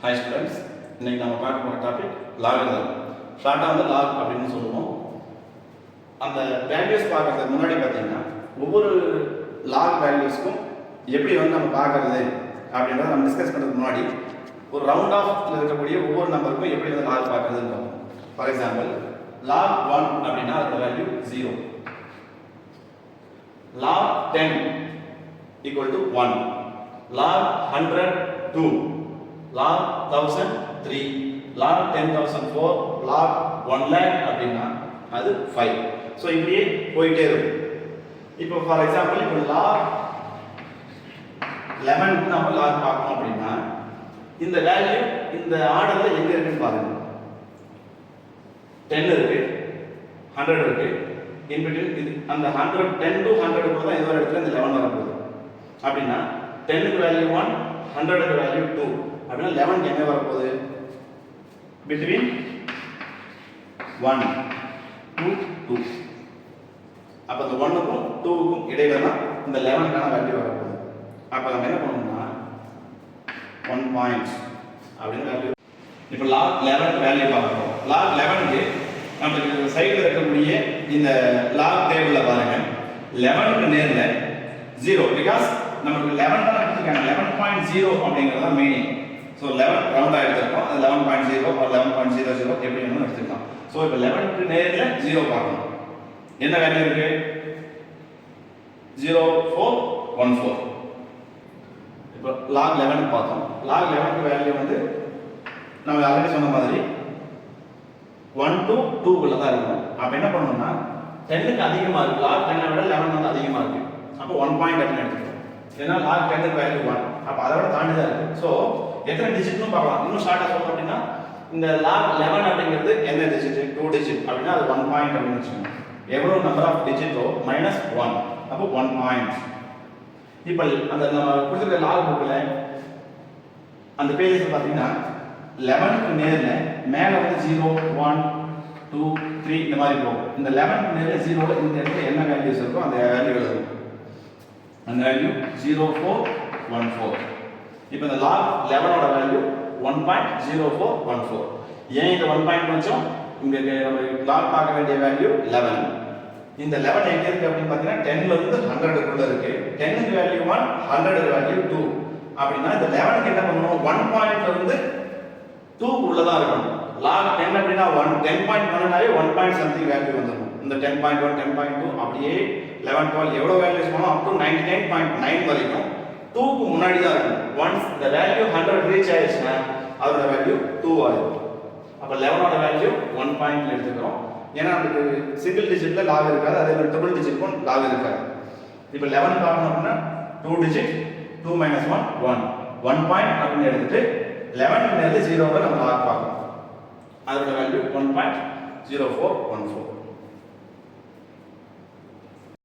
Hi students, இன்னைக்கு நம்ம பார்க்க போகிற டாபிக் லாகரிதம். ஷார்ட்டாக வந்து லாக் அப்படின்னு சொல்லுவோம். அந்த வேல்யூஸ் பார்க்கறதுக்கு முன்னாடி பார்த்தீங்கன்னா ஒவ்வொரு லாக் வேல்யூஸ்க்கும் எப்படி வந்து நம்ம பார்க்கறது அப்படின்றத நம்ம டிஸ்கஸ் பண்ணுறதுக்கு முன்னாடி ஒரு ரவுண்ட் ஆஃப் இருக்கக்கூடிய ஒவ்வொரு நம்பருக்கும் எப்படி வந்து லாக் பார்க்கறதுன்னு பார்ப்போம். ஃபார் எக்ஸாம்பிள் லாக் 1 அப்படின்னா அதோட value 0, lock 10 equal to 1, log 100 2, log 1000 3, log 10,000 4, log 1 lakh அப்படின்னா அது 5. ஸோ இப்படியே போயிட்டே இருக்கும். இப்போ ஃபார் எக்ஸாம்பிள் இப்போ log 11 நம்ம லாக் பார்க்கணும் அப்படின்னா இந்த வேல்யூ இந்த ஆர்டர்ல எங்க இருக்குன்னு பாருங்க. 10 இருக்கு, 100 இருக்கு, இன் பிட்வீன் இது அந்த 100 10 to 100 கூட தான் ஏதோ ஒரு இடத்துல இந்த 11 வரப்போகுது. அப்படின்னா 10 க்கு வேல்யூ 1, 100 க்கு வேல்யூ 2. அப்படின்னா 11 எங்க வரப்போகுது? Between 1 to 2. அப்ப இந்த 1 க்கும் 2 க்கும் இடையில தான் இந்த 11 கான வேல்யூ வரப்போகுது. அப்ப நம்ம என்ன பண்ணணும்னா 1 பாயிண்ட் அப்படின்னு வேல்யூ. இப்போ log 11 வேல்யூ பார்க்கறோம். log 11 க்கு நமக்கு சைடுல இருக்கக்கூடிய இந்த log டேபிள்ல பாருங்க 11 க்கு நேர்ல 0 because நமக்கு 11 தான் கொடுத்திருக்காங்க. 11.0 அப்படிங்கறது தான் மீனிங். சோ 11 ரவுண்டா எடுத்துறோம். அது 11.0 or 11.00 எப்படி வேணும்னு எடுத்துக்கலாம். சோ இப்போ 11 க்கு நேர்ல 0 பார்க்கணும். என்ன வேல்யூ இருக்கு? 0414. இப்போ log 11 பார்த்தோம். log 11 க்கு வேல்யூ வந்து நம்ம ஆல்ரெடி சொன்ன மாதிரி 1 to 2 குள்ள தான் இருக்கும். அப்ப என்ன பண்ணனும்னா 10 க்கு அதிகமா இருக்கு. log 10 விட 11 வந்து அதிகமா இருக்கு. அப்ப 1 பாயிண்ட் அப்படின்னு எடுத்துக்கணும். ஏன்னா log 10 க்கு வேல்யூ 1. அப்ப அதை விட தாண்டி தான் இருக்கு. சோ எத்தனை டிஜிட்னு பார்க்கலாம். இன்னும் ஷார்ட்டா சொல்லணும் அப்படின்னா இந்த log 11 அப்படிங்கிறது என்ன டிஜிட்? 2 டிஜிட். அப்படின்னா அது 1 பாயிண்ட் அப்படின்னு வெச்சுக்கணும். எவ்வளவு நம்பர் ஆஃப் டிஜிட்டோ -1. அப்ப 1 பாயிண்ட். இப்போ அந்த நம்ம கொடுத்திருக்க log புக்ல அந்த பேஜ்ல பாத்தீங்கன்னா 11 க்கு நேர்ல மேல வந்து 0 1 2 3 இந்த மாதிரி போகும். இந்த 11 க்கு நேர்ல 0 இந்த இடத்துல என்ன வேல்யூஸ் இருக்கோ அந்த வேல்யூ எழுதணும். அந்த வேல்யூ 0414. இப்போ இந்த log 11 ஓட வேல்யூ 1.0414. ஏன் இந்த 1 பாயிண்ட் வச்சோம்? இங்க நம்ம log பார்க்க வேண்டிய வேல்யூ 11. இந்த 11 எங்க இருக்கு அப்படினு பாத்தீங்கன்னா 10 ல இருந்து 100 குள்ள இருக்கு. 10 க்கு வேல்யூ 1, 100 க்கு வேல்யூ 2. அப்படினா இந்த 11 க்கு என்ன பண்ணனும்? 1 பாயிண்ட்ல இருந்து 2 குள்ள தான் இருக்கணும். log 10 அப்படினா 10.1 னாலே 1 பாயிண்ட் சம்திங் வேல்யூ வந்துரும். இந்த 10.1 10.2 அப்படியே 11 12 எவ்வளவு வேல்யூஸ் போனோம் up to 99.9 வரைக்கும் 2 க்கு முன்னாடி தான் இருக்கும். once the value 100 ரீச் ஆயிடுச்சுனா அதோட வேல்யூ 2 ஆயிடும். அப்ப 11 ஓட வேல்யூ 1 பாயிண்ட்ல எடுத்துக்கிறோம். ஏன்னா நமக்கு சிங்கிள் டிஜிட்ல லாக் இருக்காது, அதே மாதிரி டபுள் டிஜிட்க்கும் லாக் இருக்காது. இப்போ 11 பார்க்கணும் அப்படினா 2 டிஜிட் 2 - 1 1 1 பாயிண்ட் அப்படின்னு எடுத்துட்டு 11 க்கு நேர்ல 0 ல நம்ம லாக் பார்க்கணும். அதோட வேல்யூ 1.0414.